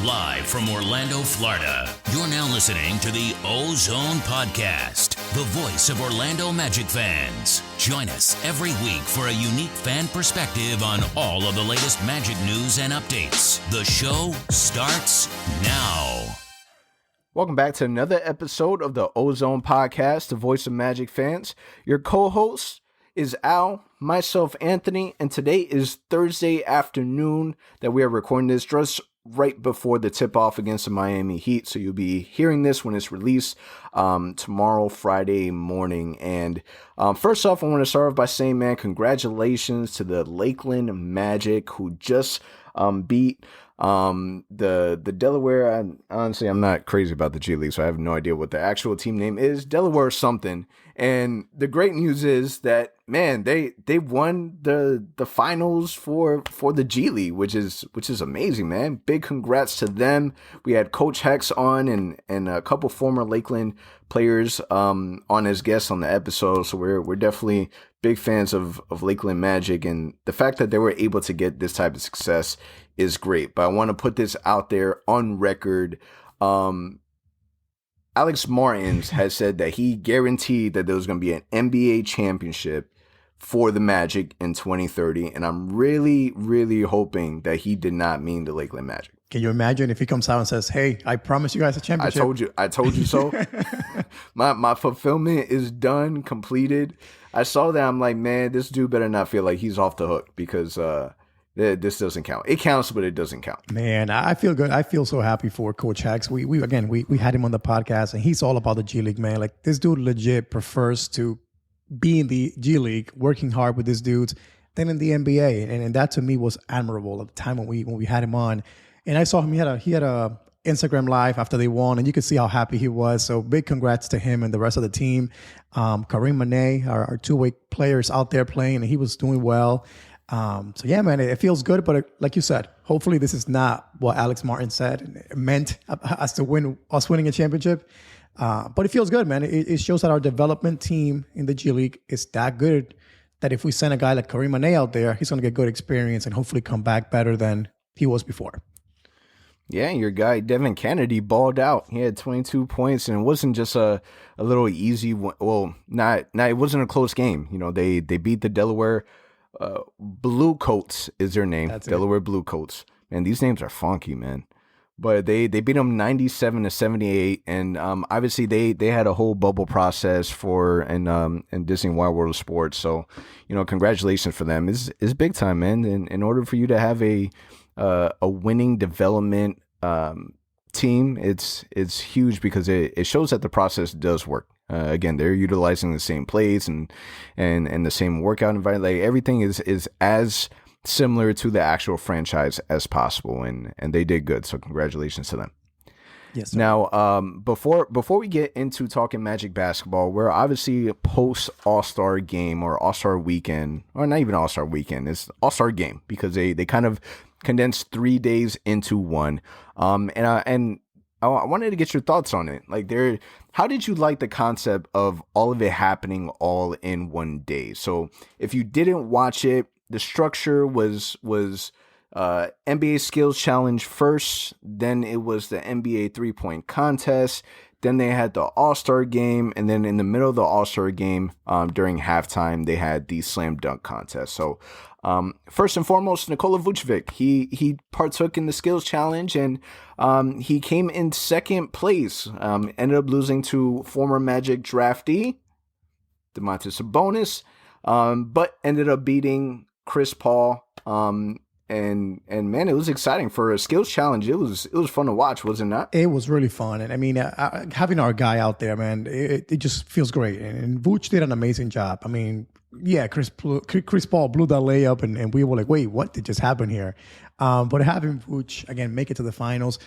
Live from Orlando, Florida, you're now listening to the OZone Podcast, the voice of Orlando Magic fans. Join us every week for a unique fan perspective on all of the latest Magic news and updates. The show starts now. Welcome back to another episode of the OZone Podcast, the voice of Magic fans. Your co-host is Al, myself, Anthony, and today is Thursday afternoon that we are recording this just right before the tip-off against the Miami Heat. So you'll be hearing this when it's released tomorrow, Friday morning. And first off, I want to start off by saying, man, congratulations to the Lakeland Magic who just beat the Delaware. Honestly, I'm not crazy about the G League, so I have no idea what the actual team name is. Delaware something. And the great news is that, man, they won the finals for the G League, which is amazing, man. Big congrats to them. We had Coach Hex on and a couple former Lakeland players on as guests on the episode. So we're definitely big fans of Lakeland Magic, and the fact that they were able to get this type of success is great. But I want to put this out there on record. Alex Martins has said that he guaranteed that there was going to be an NBA championship for the Magic in 2030. And I'm really, really hoping that he did not mean the Lakeland Magic. Can you imagine if he comes out and says, "Hey, I promise you guys a championship"? I told you so. My fulfillment is done, completed. I saw that. I'm like, man, this dude better not feel like he's off the hook because this doesn't count. It counts, but it doesn't count. Man, I feel good. I feel so happy for Coach Hex. We had him on the podcast, and he's all about the G League, man. Like, this dude legit prefers to be in the G League, working hard with these dudes, than in the NBA, and that to me was admirable at the time when we had him on. And I saw him. He had a Instagram live after they won, and you could see how happy he was. So big congrats to him and the rest of the team. Kareem Mané, our two-way players out there playing, and he was doing well. So yeah, man, it feels good. But like you said, hopefully this is not what Alex Martin said meant as to winning a championship. But it feels good, man. It shows that our development team in the G League is that good that if we send a guy like Kareem Mané out there, he's going to get good experience and hopefully come back better than he was before. Yeah, your guy Devin Kennedy balled out. He had 22 points, and it wasn't just a little easy one. Well, it wasn't a close game. You know, they beat the Delaware Blue Coats is their name. That's Delaware Blue Coats. Man, these names are funky, man. But they beat them 97-78, and obviously they had a whole bubble process in Disney Wild World of Sports. So, you know, congratulations for them. It's big time, man. And in order for you to have a winning development team, it's huge because it shows that the process does work. Again, they're utilizing the same plays and the same workout environment. Like, everything is as similar to the actual franchise as possible, and they did good. So congratulations to them. Yes, sir. Now, before we get into talking Magic basketball, we're obviously post All-Star game or All-Star weekend, or not even All-Star weekend. It's All-Star game because they kind of condensed 3 days into one. And I wanted to get your thoughts on it. Like, how did you like the concept of all of it happening all in one day? So if you didn't watch it, the structure was NBA Skills Challenge first, then it was the NBA 3-point contest, then they had the All-Star game, and then in the middle of the All-Star game, during halftime, they had the Slam Dunk contest. So first and foremost, Nicola Vuchvik, he partook in the Skills Challenge, and he came in second place, ended up losing to former Magic draftee Domantas Sabonis, but ended up beating Chris Paul. And man, it was exciting for a Skills Challenge. It was fun to watch, was it not? It was really fun, and I mean, having our guy out there, man, it just feels great. And Vooch did an amazing job. I mean, yeah, Chris Paul blew that layup, and we were like, wait, what did just happen here? But having Vooch again make it to the finals,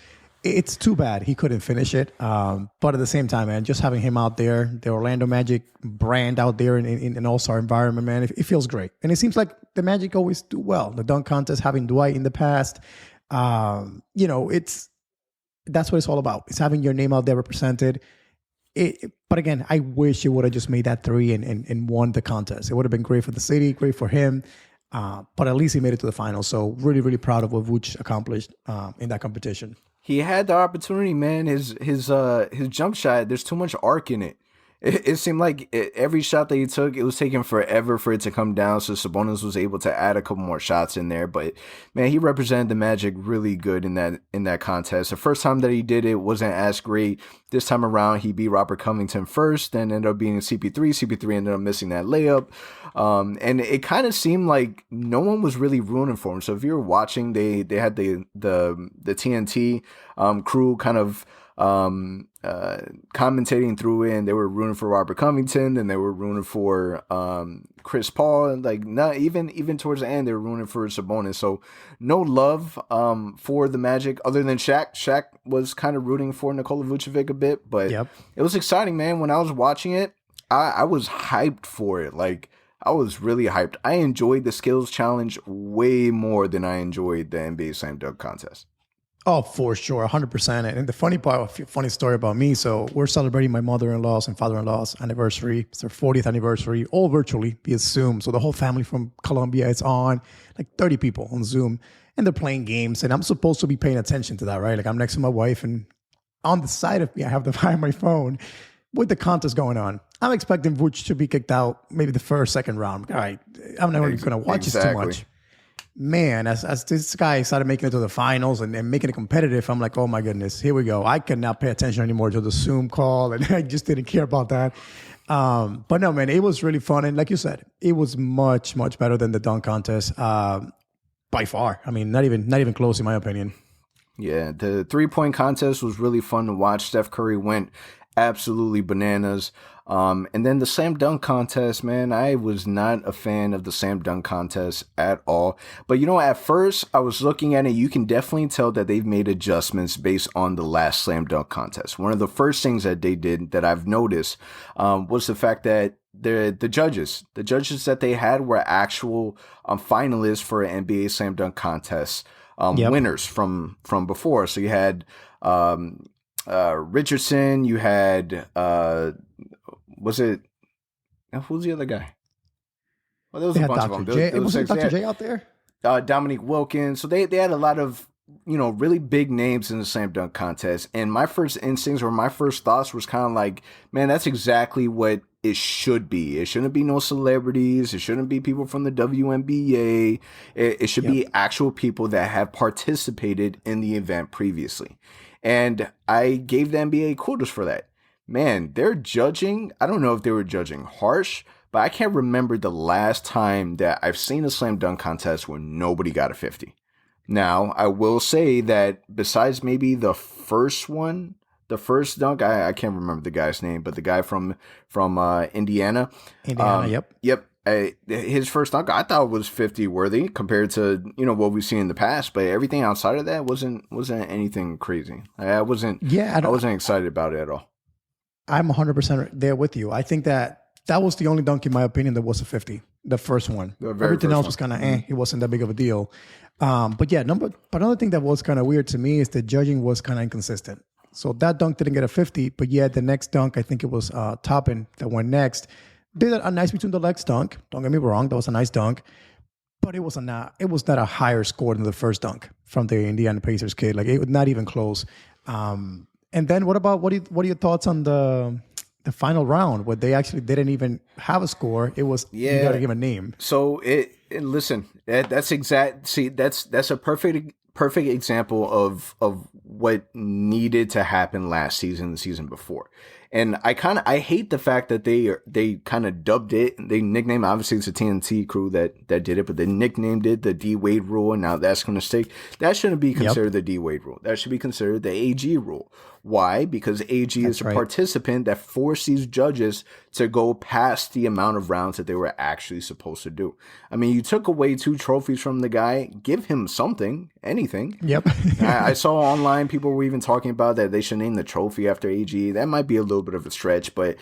it's too bad he couldn't finish it. But at the same time, man, just having him out there, the Orlando Magic brand out there in an all-star environment, man, it feels great. And it seems like the Magic always do well. The dunk contest, having Dwight in the past, that's what it's all about. It's having your name out there represented. But again, I wish he would have just made that three and won the contest. It would have been great for the city, great for him. But at least he made it to the finals. So really, really proud of what Vuce accomplished in that competition. he had the opportunity, man. His jump shot, there's too much arc in it. It seemed like every shot that he took, it was taking forever for it to come down. So Sabonis was able to add a couple more shots in there. But man, he represented the Magic really good in that contest. The first time that he did it wasn't as great. This time around, he beat Robert Covington first, then ended up beating CP3. CP3 ended up missing that layup. And it kind of seemed like no one was really rooting for him. So if you were watching, they had the TNT crew kind of commentating through it, and they were rooting for Robert Covington, and they were rooting for Chris Paul, and like not even towards the end they were rooting for Sabonis. So no love for the Magic other than Shaq. Shaq was kind of rooting for Nicola Vuchvik a bit, but It was exciting, man. When I was watching it, I was hyped for it. Like I was really hyped. I enjoyed the skills challenge way more than I enjoyed the NBA Slam Dunk Contest. Oh, for sure, 100%. And the funny story about me, so we're celebrating my mother-in-law's and father-in-law's anniversary. It's their 40th anniversary, all virtually via Zoom. So the whole family from Colombia is on, like 30 people on Zoom, and they're playing games. And I'm supposed to be paying attention to that, right? Like I'm next to my wife, and on the side of me, I have my phone with the contest going on. I'm expecting Vuce to be kicked out maybe the first, second round. All right, I'm not going to watch this too much. Man, as this guy started making it to the finals and making it competitive, I'm like, oh my goodness, here we go. I could not pay attention anymore to the Zoom call, and I just didn't care about that. But no, man, it was really fun. And like you said, it was much, much better than the dunk contest by far. I mean, not even close in my opinion. Yeah, the 3-point contest was really fun to watch. Steph Curry went absolutely bananas. And then the slam dunk contest, man, I was not a fan of the slam dunk contest at all. But, at first I was looking at it. You can definitely tell that they've made adjustments based on the last slam dunk contest. One of the first things that they did that I've noticed was the fact that the judges that they had were actual finalists for an NBA slam dunk contest winners from before. So you had Richardson, you had who's the other guy? Well, there was a bunch of them. Was Dr. J out there? Dominique Wilkins. So they had a lot of really big names in the slam dunk contest. And my first instincts or my first thoughts was kind of like, man, that's exactly what it should be. It shouldn't be no celebrities. It shouldn't be people from the WNBA. It should be actual people that have participated in the event previously. And I gave the NBA kudos for that. Man, they're judging. I don't know if they were judging harsh, but I can't remember the last time that I've seen a slam dunk contest where nobody got a 50. Now, I will say that besides maybe the first dunk, I can't remember the guy's name, but the guy from Indiana. Yep. His first dunk, I thought was 50 worthy compared to what we've seen in the past, but everything outside of that wasn't anything crazy. I wasn't excited about it at all. I'm 100% there with you. I think that was the only dunk, in my opinion, that was a 50. The first one. Everything else was kind of It wasn't that big of a deal. But another thing that was kind of weird to me is the judging was kind of inconsistent. So that dunk didn't get a 50, but yet the next dunk, I think it was Toppin that went next, did a nice between the legs dunk. Don't get me wrong, that was a nice dunk, but it was not a higher score than the first dunk from the Indiana Pacers kid. Like it was not even close. And then what are your thoughts on the final round where they actually didn't even have a score? It was you got to give a name. So that's a perfect example of what needed to happen last season, the season before. And I hate the fact that they kind of dubbed it. They nicknamed, obviously it's a TNT crew that did it, but they nicknamed it the D Wade rule, and now that's going to stick. That shouldn't be considered the D Wade rule. That should be considered the AG rule. Why? Because AG is a participant that forced these judges to go past the amount of rounds that they were actually supposed to do. I mean, you took away 2 trophies from the guy. Give him something, anything. Yep. I saw online people were even talking about that they should name the trophy after AG. That might be a little bit of a stretch, but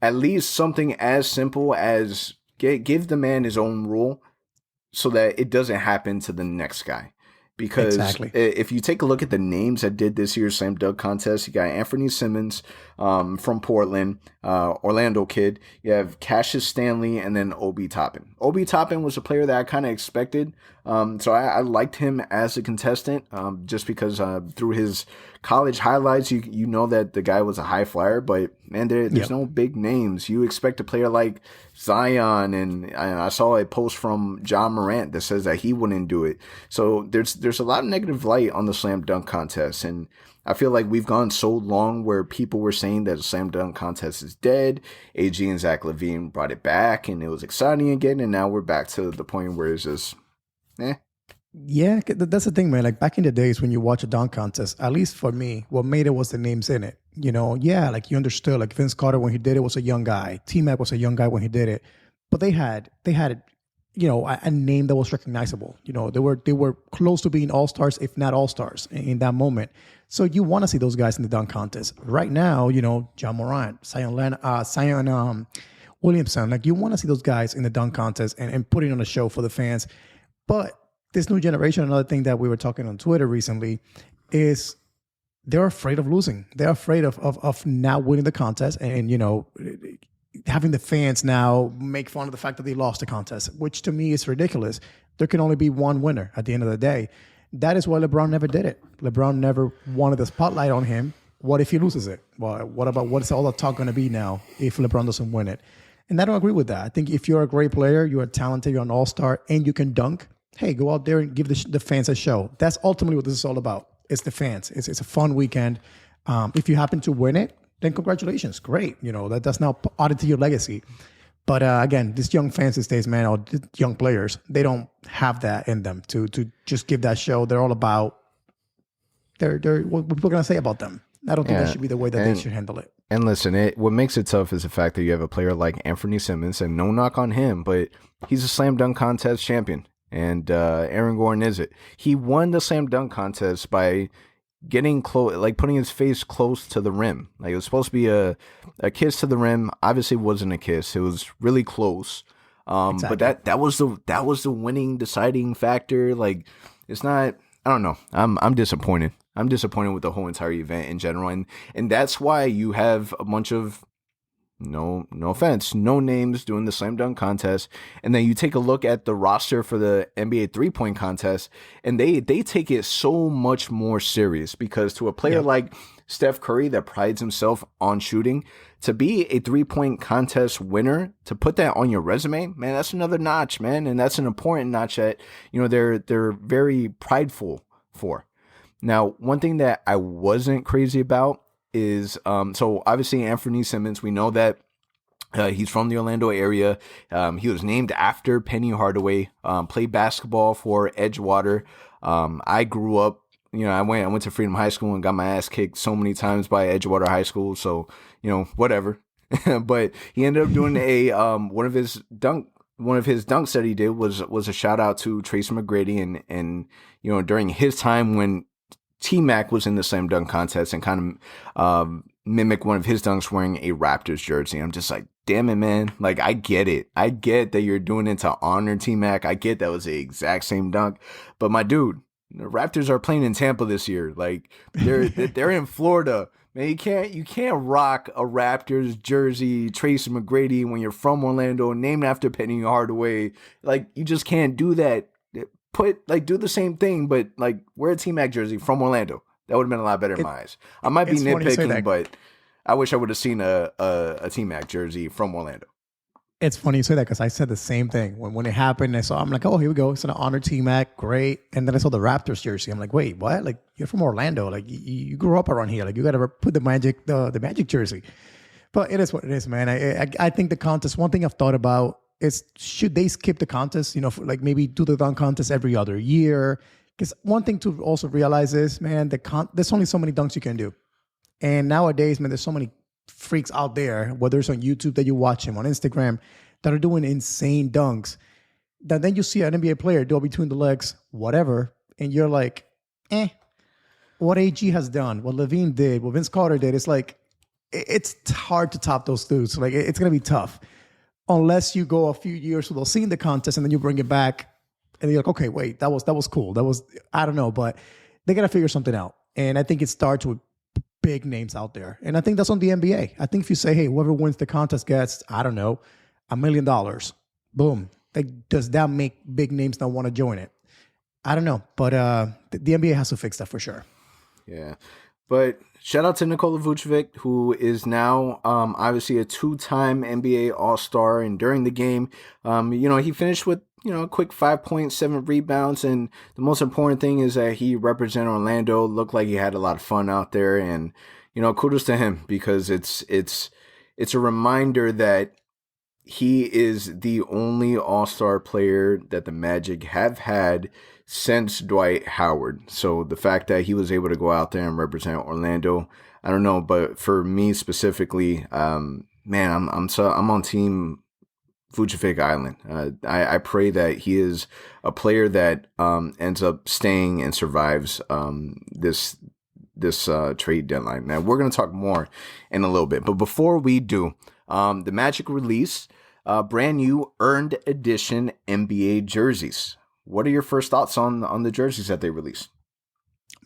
at least something as simple as give the man his own rule so that it doesn't happen to the next guy. Because if you take a look at the names that did this year's slam dunk contest, you got Anthony Simmons from Portland, Orlando kid. You have Cassius Stanley, and then Obi Toppin. Obi Toppin was a player that I kind of expected. So I liked him as a contestant, just because through his college highlights, you know that the guy was a high flyer. But man, there's no big names. You expect a player like Zion, and I saw a post from John Morant that says that he wouldn't do it. So there's a lot of negative light on the slam dunk contest, and I feel like we've gone so long where people were saying that the slam dunk contest is dead. AG and Zach LaVine brought it back, and it was exciting again. And now we're back to the point where it's just, Yeah, that's the thing, man. Like back in the days when you watch a dunk contest, at least for me, what made it was the names in it. You know, yeah, like you understood. Like Vince Carter when he did it was a young guy. T-Mac was a young guy when he did it, but they had you know, a name that was recognizable. You know, they were close to being all-stars, if not all-stars in that moment. So you want to see those guys in the dunk contest. Right now, you know, John Morant, Zion Williamson, like you want to see those guys in the dunk contest and putting on a show for the fans. But this new generation, another thing that we were talking on Twitter recently, is they're afraid of losing. They're afraid of not winning the contest and, you know, having the fans now make fun of the fact that they lost the contest, which to me is ridiculous. There can only be one winner at the end of the day. That is why LeBron never did it. LeBron never wanted the spotlight on him. What if he loses it? Well, what is all the talk going to be now if LeBron doesn't win it? And I don't agree with that. I think if you're a great player, you're talented, you're an all-star, and you can dunk, hey, go out there and give the fans a show. That's ultimately what this is all about. It's the fans. It's a fun weekend. If you happen to win it, then congratulations. Great. You know, that's now added to your legacy. But again, these young fans these days, man, or young players, they don't have that in them to just give that show. They're all about what people are going to say about them. I don't think that should be the way that they should handle it. And listen, what makes it tough is the fact that you have a player like Anthony Simmons, and no knock on him, but he's a slam dunk contest champion. And Aaron Gordon is it. He won the slam dunk contest by getting close, like putting his face close to the rim. Like it was supposed to be a kiss to the rim. Obviously, it wasn't a kiss. It was really close. Exactly. But that was the winning deciding factor. Like it's not. I don't know. I'm disappointed. I'm disappointed with the whole entire event in general, and that's why you have a bunch of no offense, no names doing the slam dunk contest, and then you take a look at the roster for the NBA 3-point contest, and they take it so much more serious because to a player like Steph Curry that prides himself on shooting, to be a 3-point contest winner, to put that on your resume, man, that's another notch, man, and that's an important notch that they're very prideful for. Now, one thing that I wasn't crazy about is, so obviously Anthony Simmons, we know that he's from the Orlando area. He was named after Penny Hardaway, played basketball for Edgewater. I grew up, I went to Freedom High School and got my ass kicked so many times by Edgewater High School. So, whatever. But he ended up doing one of his dunks that he did was a shout out to Tracy McGrady and during his time when T-Mac was in the slam dunk contest and kind of mimic one of his dunks wearing a Raptors jersey. I'm just like, damn it, man. Like, I get it. I get that you're doing it to honor T-Mac. I get that was the exact same dunk. But my dude, the Raptors are playing in Tampa this year. Like, they're in Florida. Man, you can't rock a Raptors jersey, Tracy McGrady, when you're from Orlando, named after Penny Hardaway. Like, you just can't do that. Do the same thing, but like wear a T-Mac jersey from Orlando. That would have been a lot better in my eyes. I might be nitpicking, but I wish I would have seen a T-Mac jersey from Orlando. It's funny you say that because I said the same thing when it happened. I'm like, oh, here we go. It's an honor T-Mac, great. And then I saw the Raptors jersey. I'm like, wait, what? Like you're from Orlando. Like you grew up around here. Like you got to put the Magic jersey. But it is what it is, man. I think the contest. One thing I've thought about is should they skip the contest? Like maybe do the dunk contest every other year. Because one thing to also realize is, man, there's only so many dunks you can do. And nowadays, man, there's so many freaks out there, whether it's on YouTube that you watch him, on Instagram, that are doing insane dunks. That then you see an NBA player do it between the legs, whatever, and you're like, what AG has done, what Levine did, what Vince Carter did, it's like, it's hard to top those dudes. Like, it's going to be tough. Unless you go a few years without seeing the contest and then you bring it back and you're like, okay, wait, that was cool. That was, I don't know, but they got to figure something out. And I think it starts with big names out there. And I think that's on the NBA. I think if you say, hey, whoever wins the contest gets, I don't know, $1 million. Boom. Like, does that make big names not want to join it? I don't know, but the NBA has to fix that for sure. Yeah, but shout out to Nicola Vuchvik, who is now obviously a 2-time NBA All-Star, and during the game, he finished with a quick 5.7 rebounds, and the most important thing is that he represented Orlando. Looked like he had a lot of fun out there, and kudos to him, because it's a reminder that he is the only All-Star player that the Magic have had since Dwight Howard. So the fact that he was able to go out there and represent Orlando, I don't know, but for me specifically, I'm on team Vucevic Island. I pray that he is a player that ends up staying and survives this trade deadline. Now we're going to talk more in a little bit, but before we do, the Magic release brand new earned edition NBA jerseys. What are your first thoughts on the jerseys that they released?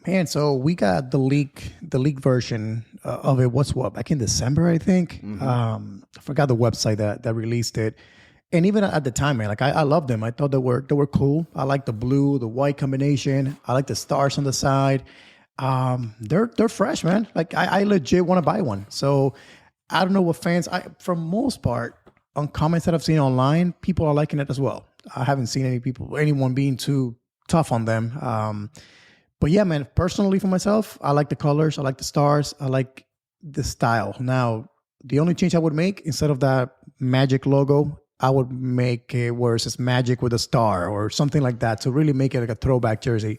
Man, so we got the league version of it. Back in December, I think. Mm-hmm. I forgot the website that released it. And even at the time, man, like I loved them. I thought they were cool. I like the blue, the white combination. I like the stars on the side. They're fresh, man. Like I legit want to buy one. So I don't know what fans. For most part, on comments that I've seen online, people are liking it as well. I haven't seen anyone being too tough on them. But yeah, man, personally for myself, I like the colors. I like the stars. I like the style. Now, the only change I would make, instead of that Magic logo, I would make it where it says Magic with a star or something like that to really make it like a throwback jersey.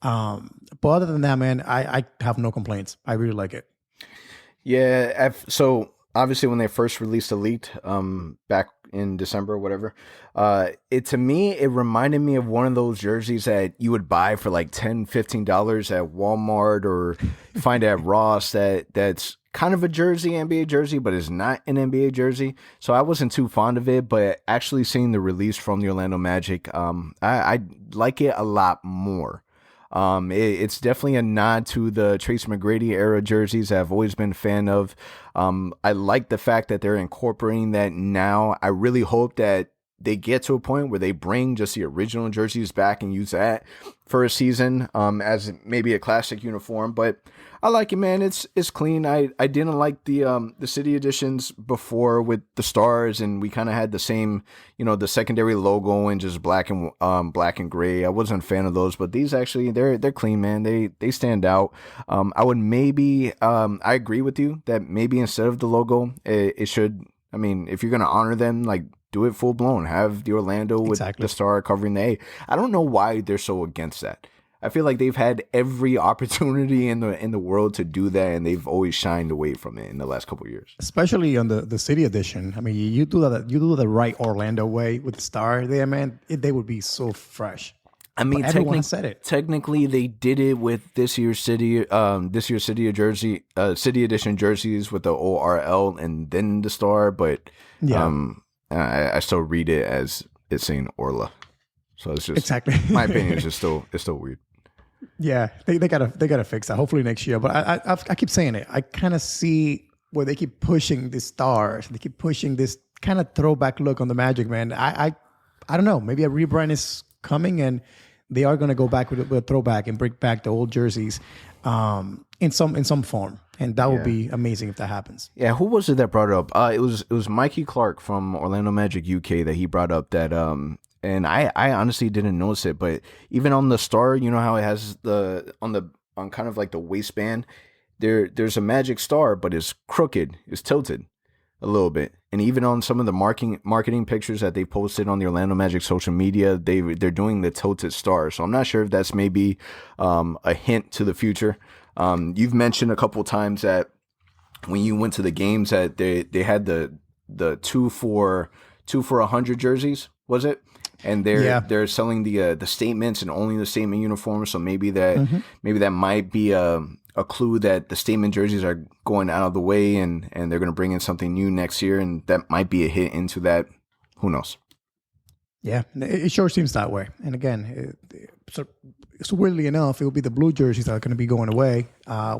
But other than that, man, I have no complaints. I really like it. Yeah, so obviously when they first released Elite back in December or whatever, it reminded me of one of those jerseys that you would buy for like $10-15 at Walmart or find at Ross that's kind of a jersey, NBA jersey, but it's not an NBA jersey. So I wasn't too fond of it, but actually seeing the release from the Orlando Magic, I like it a lot more. It's definitely a nod to the Tracy McGrady era jerseys that I've always been a fan of. I like the fact that they're incorporating that now. I really hope that they get to a point where they bring just the original jerseys back and use that for a season as maybe a classic uniform. But I like it, man. It's clean. I didn't like the city editions before with the stars, and we kind of had the same, the secondary logo and just black and gray. I wasn't a fan of those, but these actually they're clean, man. They stand out. I would maybe I agree with you that maybe instead of the logo, it should. I mean, if you're gonna honor them, like, do it full blown. Have the Orlando with the star covering the A. I don't know why they're so against that. I feel like they've had every opportunity in the world to do that, and they've always shined away from it in the last couple of years. Especially on the city edition. I mean, you do the right Orlando way with the star there, man. They would be so fresh. I mean, everyone said it. Technically, they did it with this year's city edition jerseys with the ORL and then the star, but I still read it as it's saying Orla. So it's just exactly my opinion is just it's still weird. Yeah, they gotta fix that. Hopefully next year. But I keep saying it. I kind of see where they keep pushing the stars. They keep pushing this kind of throwback look on the Magic, man. I don't know. Maybe a rebrand is coming, and they are gonna go back with a throwback and bring back the old jerseys in some form. And that would be amazing if that happens. Yeah, who was it that brought it up? It was Mikey Clark from Orlando Magic UK that he brought up that and I honestly didn't notice it, but even on the star, you know how it has on kind of like the waistband, there's a Magic star, but it's crooked, it's tilted a little bit. And even on some of the marketing pictures that they posted on the Orlando Magic social media, they're doing the tilted star. So I'm not sure if that's maybe a hint to the future. You've mentioned a couple times that when you went to the games that they had the 2 for $100 jerseys, was it? And they're selling the statements and only the statement uniforms. So maybe that might be a clue that the statement jerseys are going out of the way and they're going to bring in something new next year, and that might be a hit into that. Who knows? Yeah, it sure seems that way. And again, so weirdly enough, it will be the blue jerseys that are going to be going away,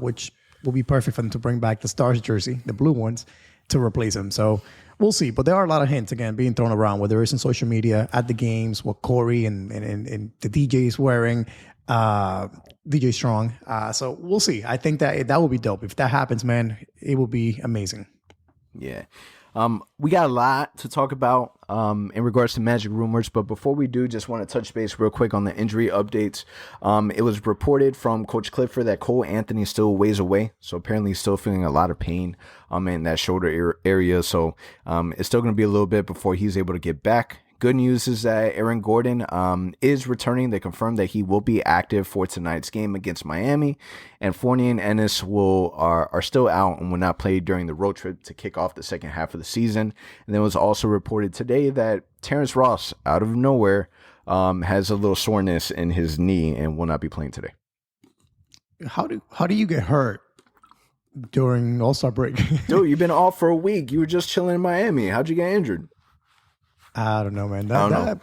which will be perfect for them to bring back the Stars jersey, the blue ones, to replace them. So we'll see. But there are a lot of hints, again, being thrown around, whether it's in social media, at the games, what Corey and the DJ is wearing, DJ Strong. So we'll see. I think that would be dope. If that happens, man, it will be amazing. Yeah. We got a lot to talk about in regards to Magic rumors, but before we do, just want to touch base real quick on the injury updates. It was reported from Coach Clifford that Cole Anthony is still ways away, so apparently he's still feeling a lot of pain in that shoulder area, so it's still going to be a little bit before he's able to get back. Good news is that Aaron Gordon is returning. They confirmed that he will be active for tonight's game against Miami, and Fournier and Ennis are still out and will not play during the road trip to kick off the second half of the season. And then it was also reported today that Terrence Ross, out of nowhere, has a little soreness in his knee and will not be playing today. How do you get hurt during All-Star break? Dude, you've been off for a week. You were just chilling in Miami. How'd you get injured? I don't know, man. I don't know.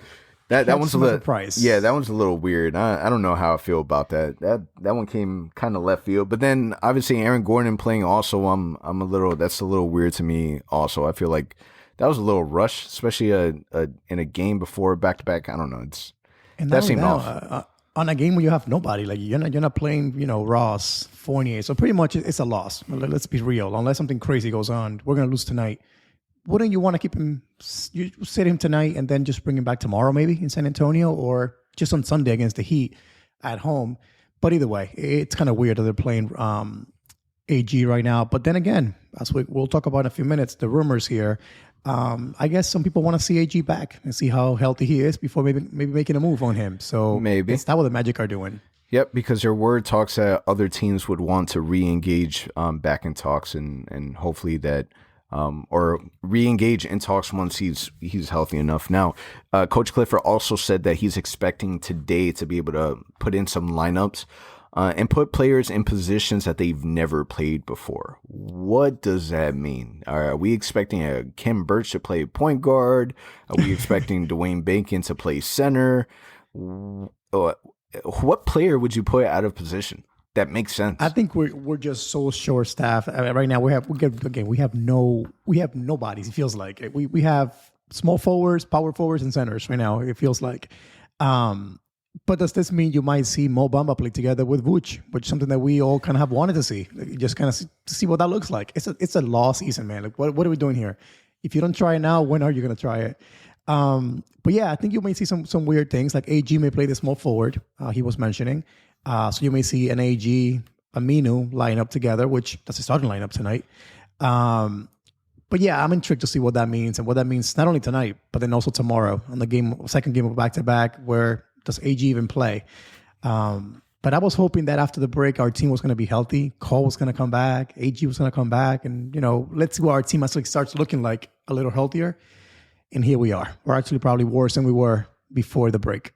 That one's a little surprise. Yeah, that one's a little weird. I don't know how I feel about that. That one came kind of left field. But then obviously Aaron Gordon playing also, that's a little weird to me also. I feel like that was a little rush, especially in a game before back-to-back. I don't know. That seemed off. On a game where you have nobody, like you're not playing, Ross, Fournier. So pretty much it's a loss. Let's be real. Unless something crazy goes on, we're gonna lose tonight. Wouldn't you want to keep him, you sit him tonight and then just bring him back tomorrow maybe in San Antonio, or just on Sunday against the Heat at home? But either way, it's kind of weird that they're playing AG right now. But then again, as we'll talk about in a few minutes, the rumors here, I guess some people want to see AG back and see how healthy he is before maybe making a move on him. So maybe is that what the Magic are doing? Yep, because their word talks that other teams would want to re-engage back in talks and hopefully that or re-engage in talks once he's healthy enough. Now, Coach Clifford also said that he's expecting today to be able to put in some lineups and put players in positions that they've never played before. What does that mean? Are we expecting Kim Birch to play point guard? Are we expecting Dwayne Bacon to play center? What player would you put out of position? That makes sense. I think we're just so short staffed right now. We have no bodies. It feels like we have small forwards, power forwards, and centers right now. It feels like. But does this mean you might see Mo Bamba play together with Vuce, which is something that we all kind of have wanted to see, just kind of see what that looks like? It's a low season, man. Like what are we doing here? If you don't try it now, when are you going to try it? But yeah, I think you may see some weird things. Like AG may play the small forward. He was mentioning. So you may see an AG, Aminu line up together, which that's a starting lineup tonight. But yeah, I'm intrigued to see what that means and what that means not only tonight, but then also tomorrow on the second game of back-to-back, where does AG even play? But I was hoping that after the break, our team was going to be healthy. Cole was going to come back. AG was going to come back. And, let's see what our team actually starts looking like a little healthier. And here we are. We're actually probably worse than we were before the break.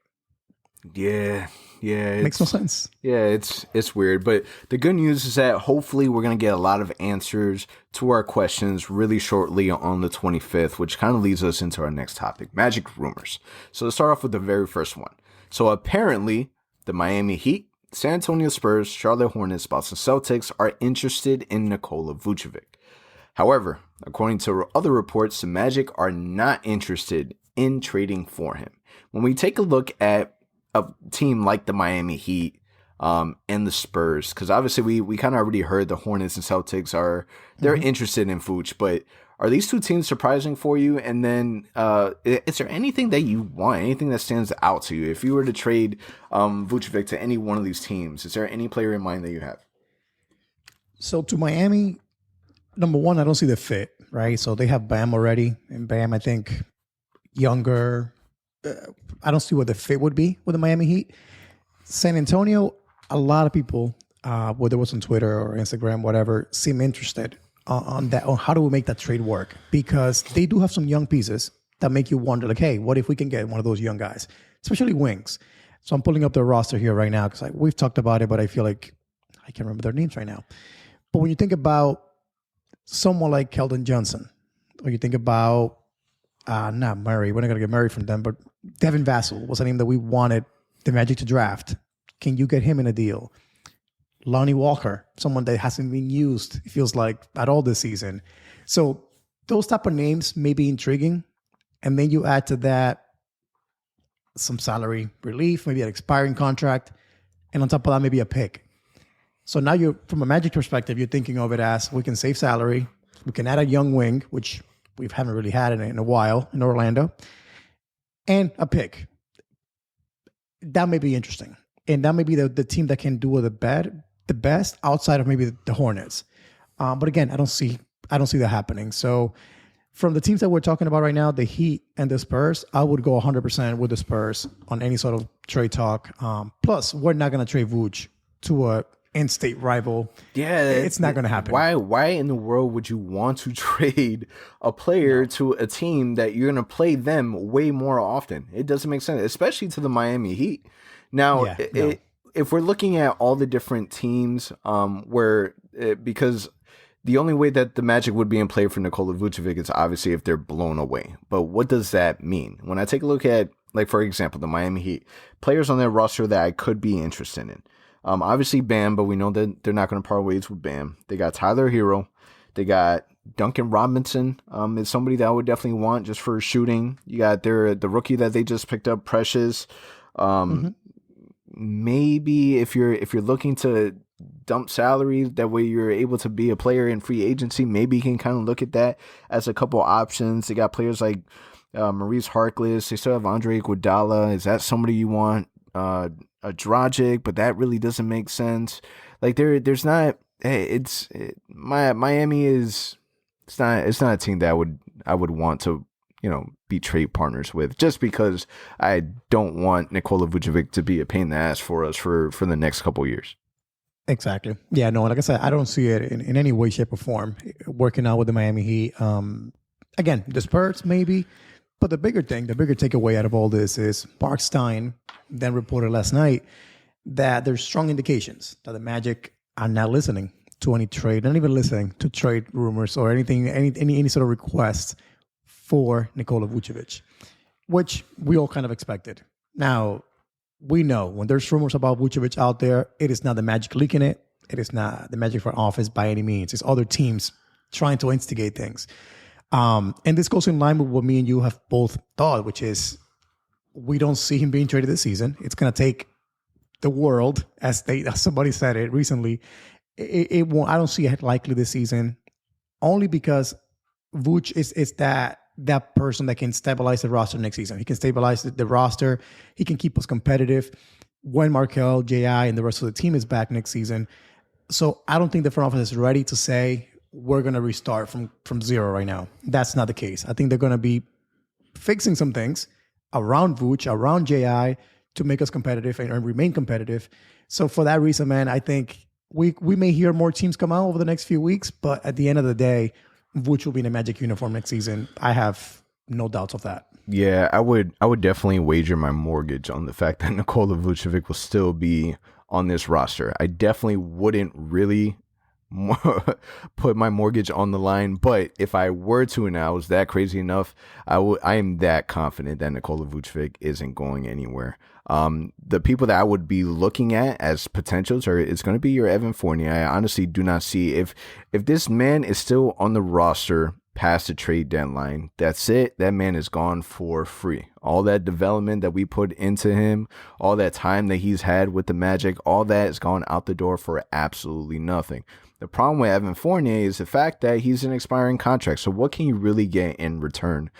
Yeah. Makes no sense. Yeah, it's weird. But the good news is that hopefully we're going to get a lot of answers to our questions really shortly on the 25th, which kind of leads us into our next topic, Magic rumors. So let's start off with the very first one. So apparently the Miami Heat, San Antonio Spurs, Charlotte Hornets, Boston Celtics are interested in Nicola Vuchvik. However, according to other reports, the Magic are not interested in trading for him. When we take a look at a team like the Miami Heat and the Spurs, because obviously we kind of already heard the Hornets and Celtics they're interested in Vooch, but are these two teams surprising for you? And then is there anything that you want, anything that stands out to you? If you were to trade Vucevic to any one of these teams, is there any player in mind that you have? So to Miami, number one, I don't see the fit, right? So they have Bam already, and Bam, I think, younger. I don't see what the fit would be with the Miami Heat. San Antonio, a lot of people, whether it was on Twitter or Instagram, whatever, seem interested on that, on how do we make that trade work? Because they do have some young pieces that make you wonder, like, hey, what if we can get one of those young guys, especially wings? So I'm pulling up their roster here right now because we've talked about it, but I feel like I can't remember their names right now. But when you think about someone like Keldon Johnson, or you think about, not Murray, we're not going to get Murray from them, but Devin Vassell was a name that we wanted the Magic to draft. Can you get him in a deal? Lonnie Walker, someone that hasn't been used, it feels like, at all this season. So those type of names may be intriguing. And then you add to that some salary relief, maybe an expiring contract. And on top of that, maybe a pick. So now you're, from a Magic perspective, you're thinking of it as we can save salary. We can add a young wing, which we haven't really had in a while in Orlando, and a pick. That may be interesting. And that may be the team that can do the best outside of maybe the Hornets. But again, I don't see that happening. So from the teams that we're talking about right now, the Heat and the Spurs, I would go 100% with the Spurs on any sort of trade talk. Plus, we're not going to trade Vuce to a in-state rival. Yeah, it's not going to happen. Why in the world would you want to trade a player to a team that you're going to play them way more often? It doesn't make sense, especially to the Miami Heat. Now, if we're looking at all the different teams, because the only way that the Magic would be in play for Nicola Vuchvik is obviously if they're blown away. But what does that mean? When I take a look at, like, for example, the Miami Heat, players on their roster that I could be interested in. Obviously Bam, but we know that they're not going to part ways with Bam. They got Tyler Hero. They got Duncan Robinson is somebody that I would definitely want just for shooting. You got the rookie that they just picked up, Precious. Maybe if you're looking to dump salary, that way you're able to be a player in free agency, maybe you can kind of look at that as a couple options. They got players like Maurice Harkless. They still have Andre Iguodala. Is that somebody you want? A Dragic, but that really doesn't make sense. Like there's not. Hey, Miami is. It's not a team that I would want to be trade partners with, just because I don't want Nicola Vucevic to be a pain in the ass for us for the next couple years. Exactly. Yeah, no, like I said, I don't see it in any way, shape, or form working out with the Miami Heat. Again, the Spurs maybe, but the bigger takeaway out of all this is Mark Stein then reported last night that there's strong indications that the Magic are not listening to any trade, not even listening to trade rumors or anything, any sort of requests for Nicola Vucevic, which we all kind of expected. Now, we know when there's rumors about Vucevic out there, it is not the Magic leaking it. It is not the Magic front office by any means. It's other teams trying to instigate things. And this goes in line with what me and you have both thought, which is we don't see him being traded this season. It's going to take the world, as somebody said it recently. It won't. I don't see it likely this season, only because Vuce is that person that can stabilize the roster next season. He can stabilize the roster. He can keep us competitive when Markelle, J.I., and the rest of the team is back next season. So I don't think the front office is ready to say we're going to restart from zero right now. That's not the case. I think they're going to be fixing some things around Vuce, around J.I., to make us competitive and remain competitive. So for that reason, man, I think we may hear more teams come out over the next few weeks, but at the end of the day, Vuce will be in a Magic uniform next season. I have no doubts of that. Yeah, I would definitely wager my mortgage on the fact that Nicola Vucevic will still be on this roster. I definitely wouldn't really put my mortgage on the line, but if I were to, and I was that crazy enough, I am that confident that Nicola Vucevic isn't going anywhere. The people that I would be looking at as potentials it's going to be your Evan Fournier. I honestly do not see if this man is still on the roster past the trade deadline, that's it. That man is gone for free. All that development that we put into him, all that time that he's had with the Magic, all that is gone out the door for absolutely nothing. The problem with Evan Fournier is the fact that he's an expiring contract. So what can you really get in return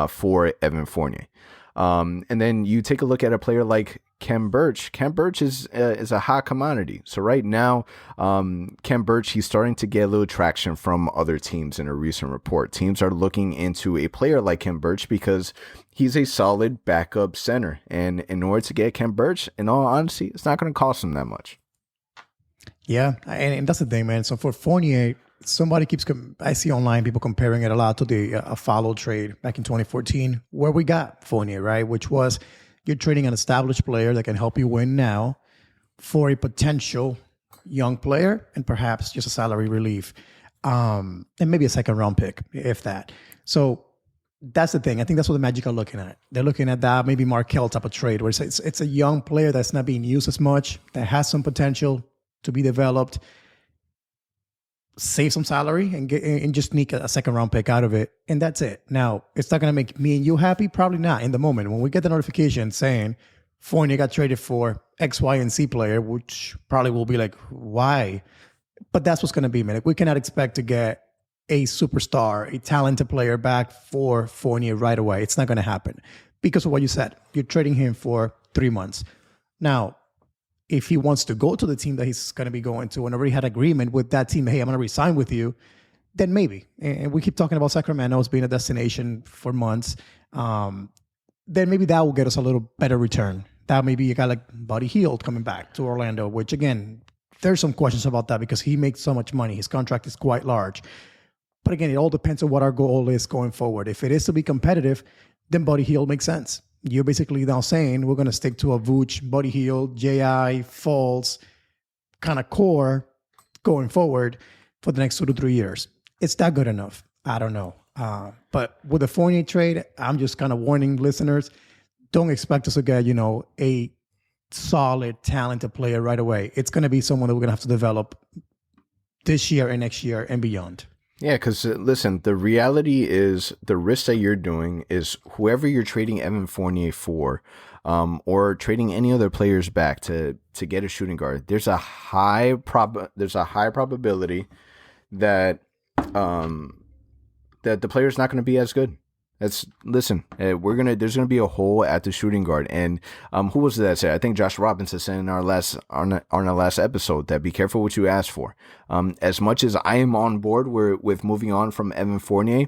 for Evan Fournier? And then you take a look at a player like Khem Birch. Khem Birch is a hot commodity. So right now, Khem Birch, he's starting to get a little traction from other teams in a recent report. Teams are looking into a player like Khem Birch because he's a solid backup center. And in order to get Khem Birch, in all honesty, it's not going to cost him that much. Yeah, and that's the thing, man. So for Fournier, somebody I see online people comparing it a lot to the follow trade back in 2014, where we got Fournier, right? Which was you're trading an established player that can help you win now for a potential young player and perhaps just a salary relief, and maybe a second round pick, if that. So that's the thing. I think that's what the Magic are looking at. They're looking at that maybe Markelle type of trade, where it's a young player that's not being used as much, that has some potential to be developed. save some salary and just sneak a second round pick out of it, and that's it. Now, it's not going to make me and you happy, probably not in the moment. When we get the notification saying Fournier got traded for X, Y, and C player, which probably will be like, why? But that's what's going to be, man. Like, we cannot expect to get a superstar, a talented player back for Fournier right away. It's not going to happen because of what you said. You're trading him for 3 months. Now, if he wants to go to the team that he's going to be going to and already had agreement with that team, hey, I'm going to resign with you, then maybe. And we keep talking about Sacramento as being a destination for months. Then maybe that will get us a little better return. That may be a guy like Buddy Hield coming back to Orlando, which again, there's some questions about that because he makes so much money. His contract is quite large. But again, it all depends on what our goal is going forward. If it is to be competitive, then Buddy Hield makes sense. You're basically now saying we're going to stick to a Vooch, Buddy Hield, J.I., Falls kind of core going forward for the next 2 to 3 years. Is that good enough? I don't know. But with the Fournier trade, I'm just kind of warning listeners, don't expect us to get, a solid, talented player right away. It's going to be someone that we're going to have to develop this year and next year and beyond. Yeah, because listen, the reality is the risk that you're doing is whoever you're trading Evan Fournier for, or trading any other players back to get a shooting guard. There's a high probability that that the player's not going to be as good. There's going to be a hole at the shooting guard, and who was that said? I think Josh Robinson said in our last episode that be careful what you ask for. As much as I am on board with moving on from Evan Fournier,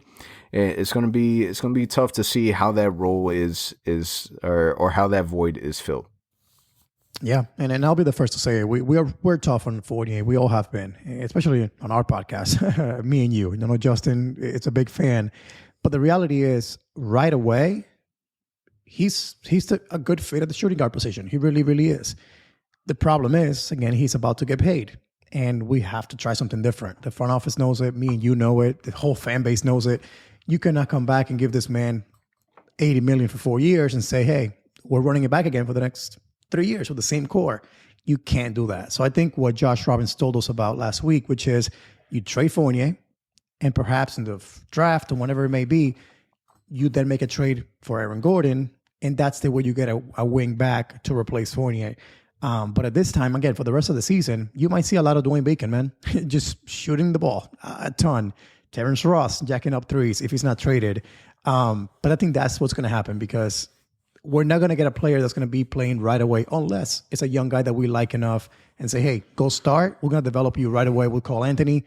it's going to be tough to see how that role is or how that void is filled. Yeah, and I'll be the first to say it. We're tough on Fournier. We all have been, especially on our podcast. Me and you. Justin, it's a big fan. But the reality is, right away, he's a good fit at the shooting guard position. He really, really is. The problem is, again, he's about to get paid. And we have to try something different. The front office knows it. Me and you know it. The whole fan base knows it. You cannot come back and give this man $80 million for 4 years and say, hey, we're running it back again for the next 3 years with the same core. You can't do that. So I think what Josh Robbins told us about last week, which is you trade Fournier, and perhaps in the draft or whatever it may be, you then make a trade for Aaron Gordon, and that's the way you get a wing back to replace Fournier. But at this time, again, for the rest of the season, you might see a lot of Dwayne Bacon, man, just shooting the ball a ton. Terrence Ross jacking up threes if he's not traded. But I think that's what's going to happen because we're not going to get a player that's going to be playing right away unless it's a young guy that we like enough and say, hey, go start. We're going to develop you right away. We'll call Anthony.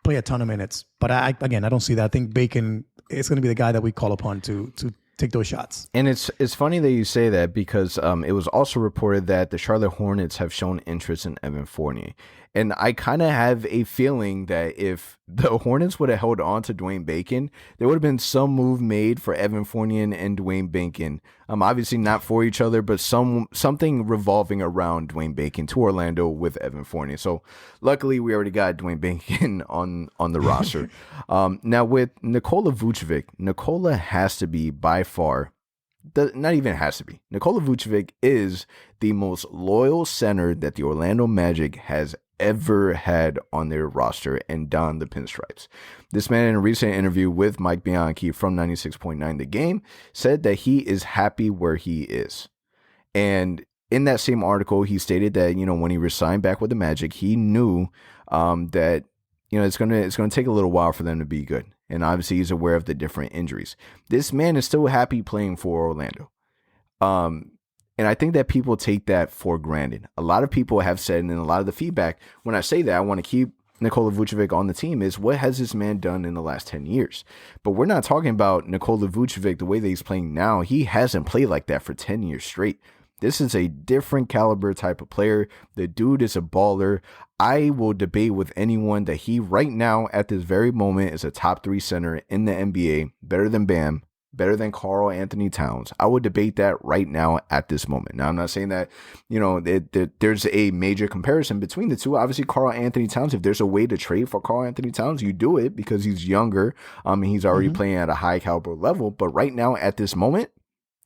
Play a ton of minutes. But I don't see that. I think Bacon is going to be the guy that we call upon to take those shots. And it's funny that you say that because it was also reported that the Charlotte Hornets have shown interest in Evan Fournier. And I kind of have a feeling that if the Hornets would have held on to Dwayne Bacon, there would have been some move made for Evan Fournier and Dwayne Bacon. Obviously not for each other, but something revolving around Dwayne Bacon to Orlando with Evan Fournier. So luckily we already got Dwayne Bacon on the roster. Now with Nicola Vuchvik, Nicola has to be by far, not even has to be, Nicola Vuchvik is the most loyal center that the Orlando Magic has ever had on their roster and donned the pinstripes. This man in a recent interview with Mike Bianchi from 96.9 The Game said that he is happy where he is. And in that same article, he stated that, when he resigned back with the Magic, he knew that, it's going to take a little while for them to be good. And obviously he's aware of the different injuries. This man is still happy playing for Orlando. And I think that people take that for granted. A lot of people have said, and a lot of the feedback, when I say that I want to keep Nicola Vuchvik on the team, is what has this man done in the last 10 years? But we're not talking about Nicola Vuchvik the way that he's playing now. He hasn't played like that for 10 years straight. This is a different caliber type of player. The dude is a baller. I will debate with anyone that he right now at this very moment is a top 3 center in the NBA, better than Bam, better than Karl Anthony Towns. I would debate that right now at this moment. Now, I'm not saying that, there's a major comparison between the two. Obviously, Karl Anthony Towns, if there's a way to trade for Karl Anthony Towns, you do it because he's younger. And he's already playing at a high caliber level. But right now at this moment,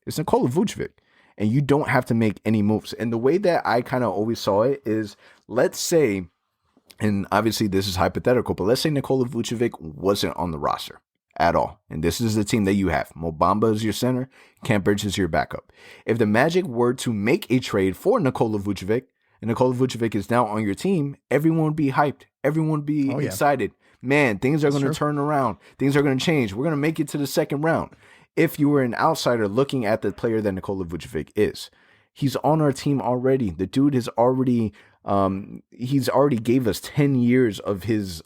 it's Nicola Vuchvik. And you don't have to make any moves. And the way that I kind of always saw it is, let's say and obviously this is hypothetical, but let's say Nicola Vuchvik wasn't on the roster at all, and this is the team that you have. Mo Bamba is your center, Cam Bridge is your backup. If the Magic were to make a trade for Nicola Vuchvik, and Nicola Vucevic is now on your team, everyone would be hyped. Everyone would be excited. Man, things are going to turn around. Things are going to change. We're going to make it to the second round. If you were an outsider looking at the player that Nicola Vucevic is, he's on our team already. The dude is already, he's already gave us 10 years of his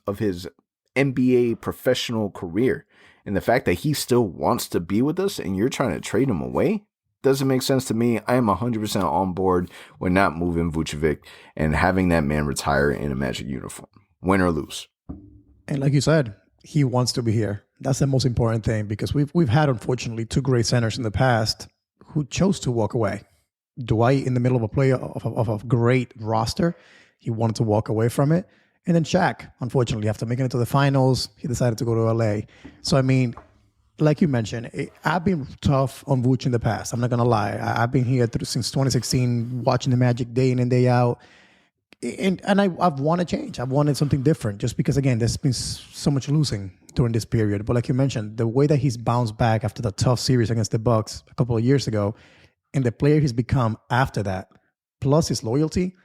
NBA professional career. And the fact that he still wants to be with us and you're trying to trade him away, doesn't make sense to me. I am 100% on board with not moving Vucevic and having that man retire in a Magic uniform, win or lose. And like you said, he wants to be here. That's the most important thing, because we've had, unfortunately, two great centers in the past who chose to walk away. Dwight, in the middle of a play of a great roster, he wanted to walk away from it. And then Shaq, unfortunately, after making it to the finals, he decided to go to LA. So, I mean, like you mentioned, I've been tough on Vuce in the past. I'm not going to lie. I've been here since 2016, watching the Magic day in and day out. And I've wanted change. I've wanted something different, just because, again, there's been so much losing during this period. But like you mentioned, the way that he's bounced back after the tough series against the Bucks a couple of years ago, and the player he's become after that, plus his loyalty,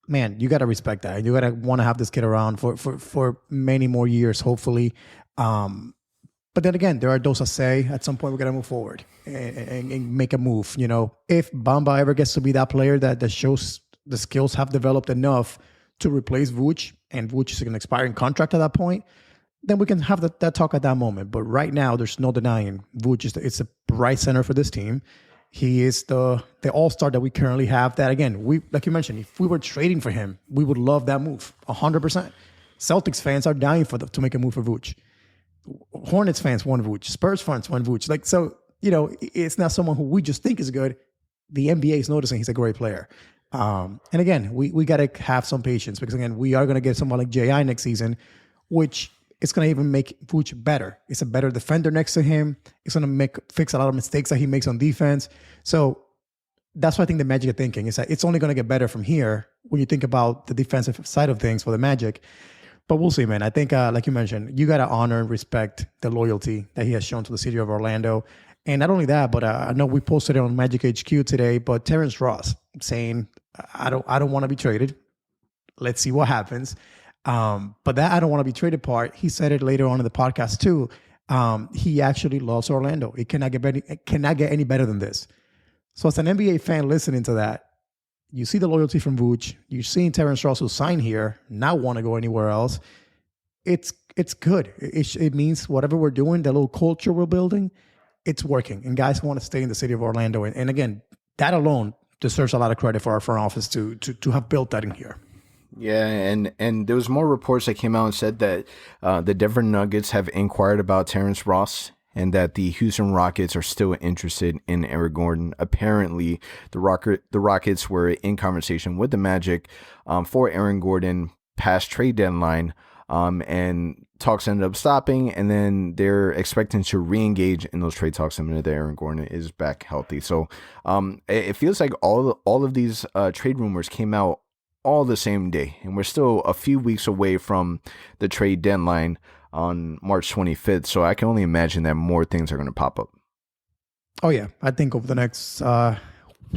man, you got to respect that. You got to want to have this kid around for many more years, hopefully. But then again, there are those that say at some point we're going to move forward and make a move. You know, if Bamba ever gets to be that player that shows the skills have developed enough to replace Vuce, and Vuce is an expiring contract at that point, then we can have that talk at that moment. But right now, there's no denying Vuce it's a right center for this team. He is the all-star that we currently have. That, again, we, like you mentioned, if we were trading for him, we would love that move 100%. Celtics fans are dying to make a move for Vuce. Hornets fans want Vuce. Spurs fans want Vuce. Like, so, you know, it's not someone who we just think is good. The NBA is noticing he's a great player. And again, we got to have some patience, because, again, we are going to get someone like J.I. next season, which is going to even make Vuce better. It's a better defender next to him. It's going to fix a lot of mistakes that he makes on defense. So that's what I think the Magic are thinking, is that it's only going to get better from here when you think about the defensive side of things for the Magic. But we'll see, man. I think, like you mentioned, you got to honor and respect the loyalty that he has shown to the city of Orlando. And not only that, but I know we posted it on Magic HQ today, but Terrence Ross saying, I don't want to be traded. Let's see what happens. But that I don't want to be traded part, he said it later on in the podcast too. He actually loves Orlando. It cannot get any better than this. So as an NBA fan listening to that, you see the loyalty from Vuce. You're seeing Terrence Ross, who signed here, not want to go anywhere else. It's good. It means whatever we're doing, the little culture we're building, it's working. And guys want to stay in the city of Orlando. And again, that alone deserves a lot of credit for our front office to have built that in here. Yeah, and there was more reports that came out and said that the Denver Nuggets have inquired about Terrence Ross, and that the Houston Rockets are still interested in Aaron Gordon. Apparently, the Rockets were in conversation with the Magic for Aaron Gordon past trade deadline, and talks ended up stopping, and then they're expecting to re-engage in those trade talks the minute that Aaron Gordon is back healthy. So it feels like all of these trade rumors came out all the same day, and we're still a few weeks away from the trade deadline on March 25th. So I can only imagine that more things are going to pop up. Oh yeah, I think over the next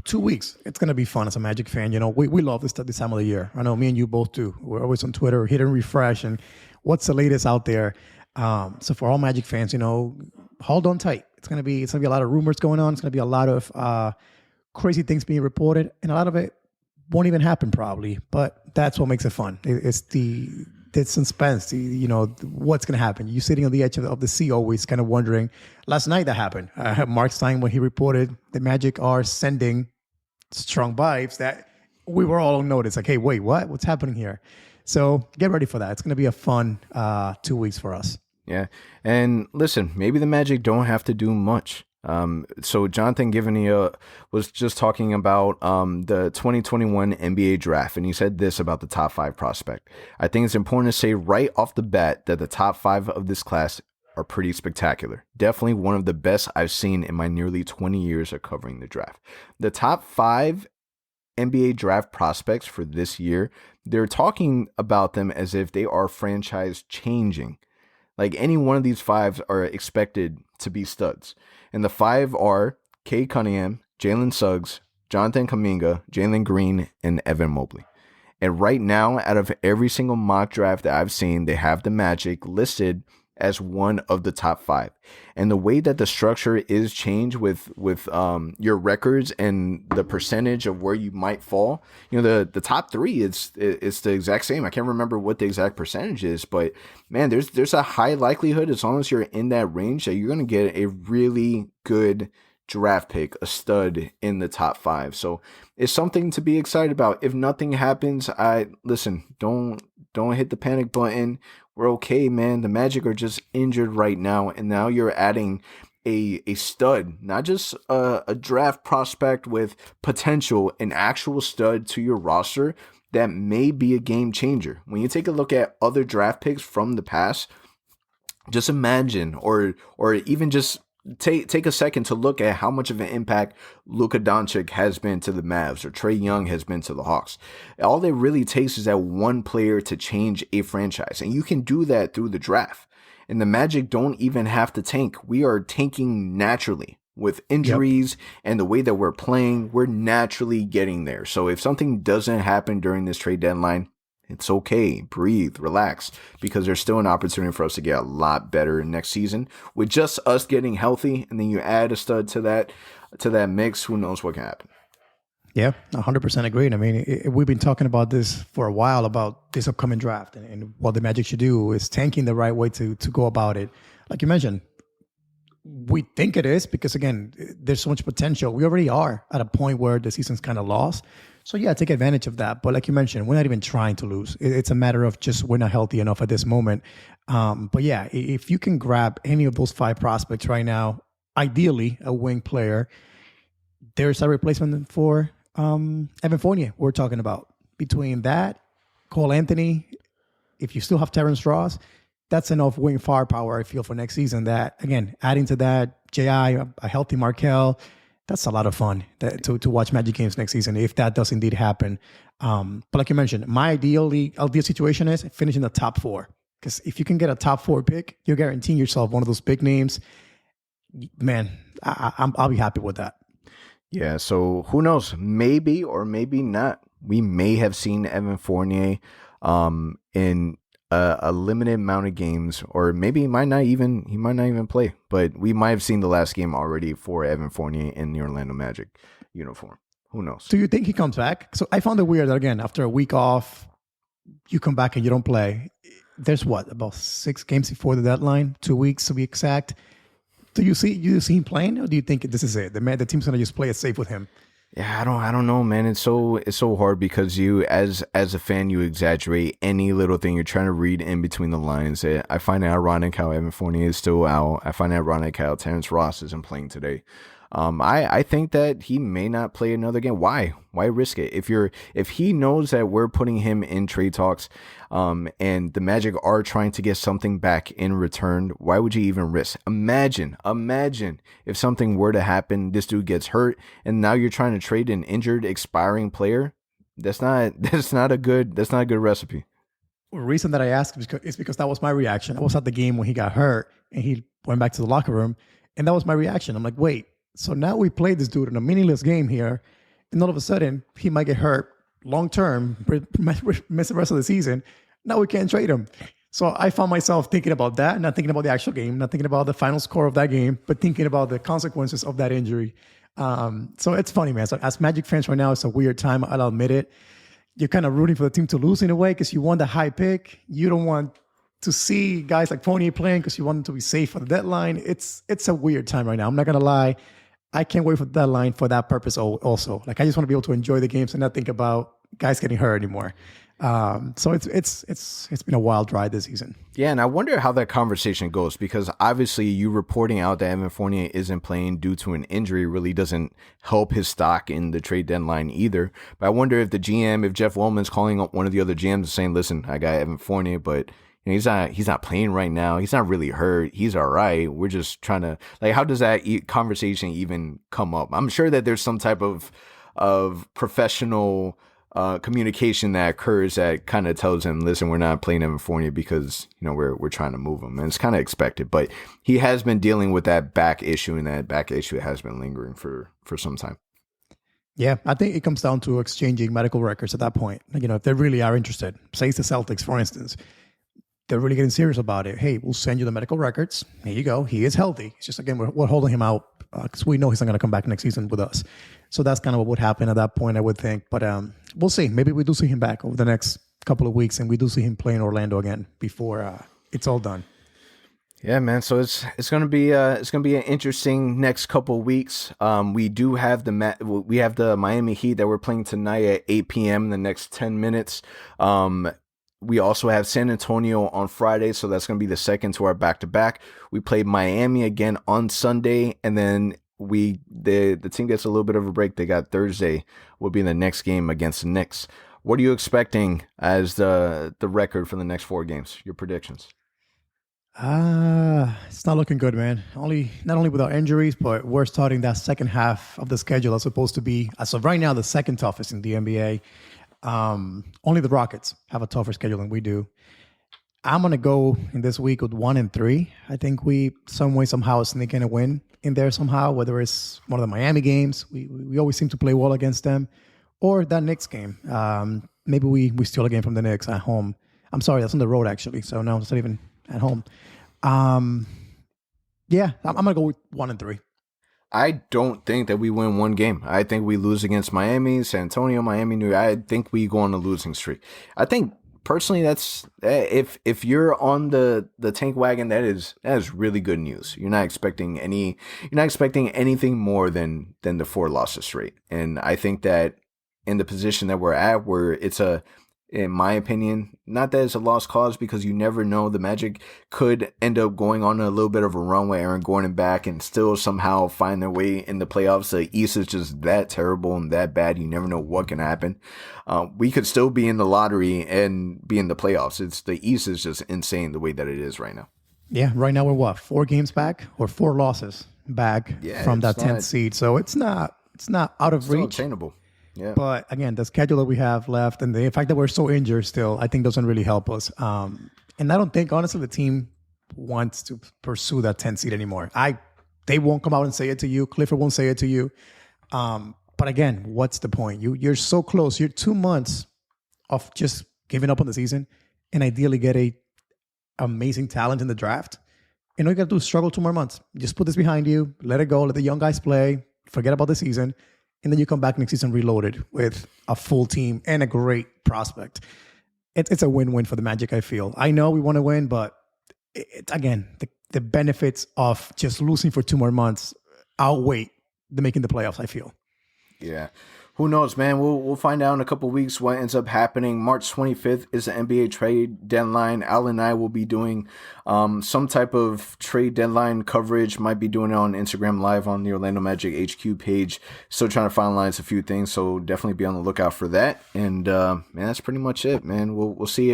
2 weeks, it's going to be fun as a Magic fan. You know, we love this time of the year. I know me and you both do. We're always on Twitter, hit and refresh, and what's the latest out there. So for all Magic fans, you know, hold on tight. It's going to be a lot of rumors going on. It's going to be a lot of crazy things being reported, and a lot of it won't even happen probably, but that's what makes it fun. It's the suspense, what's going to happen. You're sitting on the edge of the seat always kind of wondering. Last night that happened. Mark Stein, when he reported the Magic are sending strong vibes, that we were all on notice. Like, hey, wait, what? What's happening here? So get ready for that. It's going to be a fun 2 weeks for us. Yeah. And listen, maybe the Magic don't have to do much. So Jonathan Givany was just talking about the 2021 NBA draft, and he said this about the top 5 prospect. I think it's important to say right off the bat that the top 5 of this class are pretty spectacular. Definitely one of the best I've seen in my nearly 20 years of covering the draft. The top 5 NBA draft prospects for this year, they're talking about them as if they are franchise changing. Like any one of these five are expected to be studs. And the five are Cade Cunningham, Jalen Suggs, Jonathan Kuminga, Jalen Green, and Evan Mobley. And right now, out of every single mock draft that I've seen, they have the Magic listed as one of the top five. And the way that the structure is changed with your records and the percentage of where you might fall, the top three, it's the exact same. I can't remember what the exact percentage is, but man, there's a high likelihood, as long as you're in that range, that you're going to get a really good draft pick, a stud in the top five. So it's something to be excited about. If nothing happens, don't hit the panic button. We're okay, man. The Magic are just injured right now, and now you're adding a stud, not just a draft prospect with potential, an actual stud to your roster that may be a game changer. When you take a look at other draft picks from the past, just imagine, or even just take a second to look at how much of an impact Luka Doncic has been to the Mavs, or Trae Young has been to the Hawks. All it really takes is that one player to change a franchise, and you can do that through the draft. And the Magic don't even have to tank. We are tanking naturally with injuries and the way that we're playing. We're naturally getting there. So if something doesn't happen during this trade deadline, it's okay. Breathe, relax, because there's still an opportunity for us to get a lot better next season with just us getting healthy. And then you add a stud to that mix. Who knows what can happen? Yeah, 100% agreed. I mean, we've been talking about this for a while, about this upcoming draft, and what the Magic should do is tanking the right way to go about it. Like you mentioned, we think it is because, again, there's so much potential. We already are at a point where the season's kind of lost. So, yeah, take advantage of that. But like you mentioned, we're not even trying to lose. It's a matter of just we're not healthy enough at this moment. But, yeah, if you can grab any of those five prospects right now, ideally a wing player, there's a replacement for Evan Fournier we're talking about. Between that, Cole Anthony, if you still have Terrence Ross, that's enough wing firepower, I feel, for next season. That, again, adding to that, J.I., a healthy Markelle, that's a lot of fun to watch Magic games next season if that does indeed happen. But like you mentioned, my ideal situation is finishing the top four. Because if you can get a top four pick, you're guaranteeing yourself one of those big names. Man, I'll be happy with that. Yeah, so who knows? Maybe or maybe not. We may have seen Evan Fournier in a limited amount of games, or maybe he might not even play. But we might have seen the last game already for Evan Fournier in the Orlando Magic uniform. Who knows? Do you think he comes back? So I found it weird that, again, after a week off, you come back and you don't play. There's about 6 games before the deadline, 2 weeks to be exact. Do you see him playing, or do you think this is it? The team's gonna just play it safe with him? Yeah, I don't know, man. It's so hard because you, as a fan, you exaggerate any little thing. You're trying to read in between the lines. I find it ironic how Evan Fournier is still out. I find it ironic how Terrence Ross isn't playing today. I think that he may not play another game. Why risk it? If he knows that we're putting him in trade talks, and the Magic are trying to get something back in return, why would you even risk? Imagine if something were to happen, this dude gets hurt, and now you're trying to trade an injured, expiring player. That's not a good recipe. The reason that I asked is because that was my reaction. I was at the game when he got hurt and he went back to the locker room, and that was my reaction. I'm like, wait. So now we played this dude in a meaningless game here, and all of a sudden he might get hurt long term, miss the rest of the season. Now we can't trade him. So I found myself thinking about that, not thinking about the actual game, not thinking about the final score of that game, but thinking about the consequences of that injury. So it's funny, man. So as Magic fans right now, it's a weird time. I'll admit it. You're kind of rooting for the team to lose in a way because you want the high pick. You don't want to see guys like Fournier playing because you want them to be safe for the deadline. It's a weird time right now. I'm not going to lie. I can't wait for the deadline for that purpose also. Like, I just want to be able to enjoy the games and not think about guys getting hurt anymore. So it's been a wild ride this season. Yeah, and I wonder how that conversation goes, because obviously you reporting out that Evan Fournier isn't playing due to an injury really doesn't help his stock in the trade deadline either. But I wonder if the GM, if Jeff Wellman's calling up one of the other GMs and saying, listen, I got Evan Fournier, but he's not playing right now. He's not really hurt. He's all right. We're just trying to, like, how does that conversation even come up? I'm sure that there's some type of of professional communication that occurs that kind of tells him, listen, we're not playing him in California because, you know, we're trying to move him. And it's kind of expected, but he has been dealing with that back issue, and that back issue has been lingering for some time. Yeah, I think it comes down to exchanging medical records at that point. You know, if they really are interested, say it's the Celtics, for instance, they're really getting serious about it. Hey, we'll send you the medical records. Here you go. He is healthy. It's just, again, we're holding him out because we know he's not going to come back next season with us. So that's kind of what would happen at that point, I would think. But we'll see. Maybe we do see him back over the next couple of weeks, and we do see him play in Orlando again before it's all done. Yeah, man. So it's gonna be an interesting next couple of weeks. We do have the Miami Heat that we're playing tonight at 8 p.m. in the next 10 minutes. We also have San Antonio on Friday, so that's gonna be the second to our back-to-back. We play Miami again on Sunday, and then the team gets a little bit of a break. They got Thursday will be the next game against the Knicks. What are you expecting as the record for the next 4 games? Your predictions? It's not looking good, man. Not only without injuries, but we're starting that second half of the schedule that's supposed to be, as of right now, the second toughest in the NBA. Only the Rockets have a tougher schedule than we do. I'm going to go in this week with 1-3. I think we some way, somehow sneak in a win in there somehow, whether it's one of the Miami games. We always seem to play well against them, or that Knicks game. Maybe we steal a game from the Knicks at home. I'm sorry, that's on the road, actually. So no, it's not even at home. Yeah, I'm going to go with 1-3. I don't think that we win one game. I think we lose against Miami, San Antonio, Miami, New York. I think we go on a losing streak. I think personally, that's if you're on the tank wagon, that is really good news. You're not expecting anything more than the 4 losses straight. And I think that in the position that we're at, where it's in my opinion, not that it's a lost cause, because you never know. The Magic could end up going on a little bit of a run with Aaron Gordon back and still somehow find their way in the playoffs. The East is just that terrible and that bad. You never know what can happen. We could still be in the lottery and be in the playoffs. The East is just insane the way that it is right now. Yeah, right now we're what, 4 games back or 4 losses back from that 10th seed. So it's not out of reach. Still attainable. Yeah. But again, the schedule that we have left and the fact that we're so injured still, I think doesn't really help us. And I don't think, honestly, the team wants to pursue that 10th seed anymore. They won't come out and say it to you. Clifford won't say it to you. But again, what's the point? You're so close. You're 2 months of just giving up on the season and ideally get a amazing talent in the draft. And all you got to do is struggle 2 more months. Just put this behind you. Let it go. Let the young guys play. Forget about the season. And then you come back next season reloaded with a full team and a great prospect. It's a win-win for the Magic, I feel. I know we want to win, but again, the benefits of just losing for 2 more months outweigh the making the playoffs, I feel. Yeah. Who knows, man? We'll find out in a couple of weeks what ends up happening. March 25th is the NBA trade deadline. Al and I will be doing some type of trade deadline coverage. Might be doing it on Instagram Live on the Orlando Magic HQ page. Still trying to finalize a few things, so definitely be on the lookout for that. And man, that's pretty much it, man. We'll see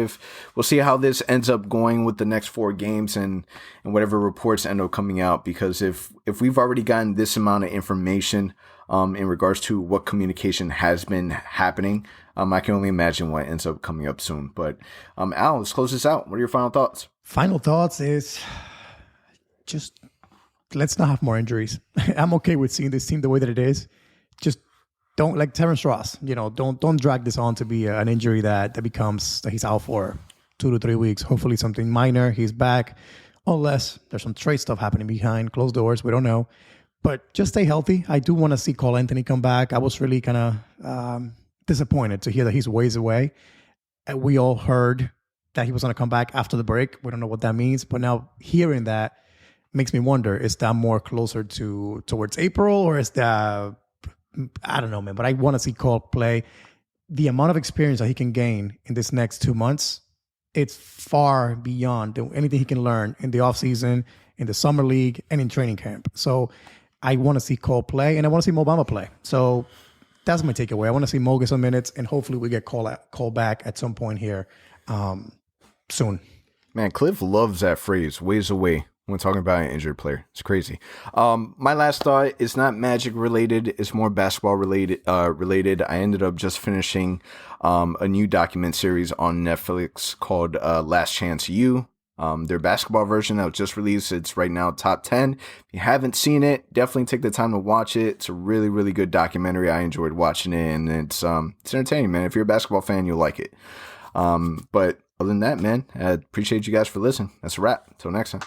how this ends up going with the next 4 games and whatever reports end up coming out. Because if we've already gotten this amount of information in regards to what communication has been happening, I can only imagine what ends up coming up soon. But Al, let's close this out. What are your final thoughts? Final thoughts is just let's not have more injuries. I'm okay with seeing this team the way that it is. Just don't, like Terrence Ross, don't drag this on to be an injury that becomes that he's out for 2 to 3 weeks. Hopefully something minor. He's back, unless there's some trade stuff happening behind closed doors. We don't know. But just stay healthy. I do want to see Cole Anthony come back. I was really kind of disappointed to hear that he's ways away. And we all heard that he was going to come back after the break. We don't know what that means. But now hearing that makes me wonder, is that more closer towards April, or is that, I don't know, man. But I want to see Cole play. The amount of experience that he can gain in this next 2 months, it's far beyond anything he can learn in the offseason, in the summer league, and in training camp. So I want to see Cole play, and I want to see Mo Bamba play. So that's my takeaway. I want to see Mo get some minutes, and hopefully we get Cole back at some point here soon. Man, Cliff loves that phrase, ways away. when talking about an injured player. It's crazy. My last thought is not Magic related. It's more basketball related. I ended up just finishing a new document series on Netflix called Last Chance U. Their basketball version that was just released. It's right now top 10. If you haven't seen it, definitely take the time to watch it. It's a really, really good documentary. I enjoyed watching it, and it's entertaining, man. If you're a basketball fan, you'll like it. But other than that, man, I appreciate you guys for listening. That's a wrap. Until next time.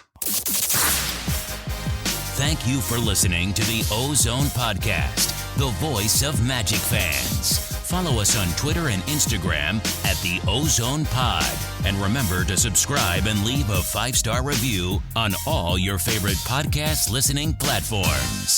Thank you for listening to the OZone Podcast, the voice of Magic fans. Follow us on Twitter and Instagram at the OZone Pod. And remember to subscribe and leave a 5-star review on all your favorite podcast listening platforms.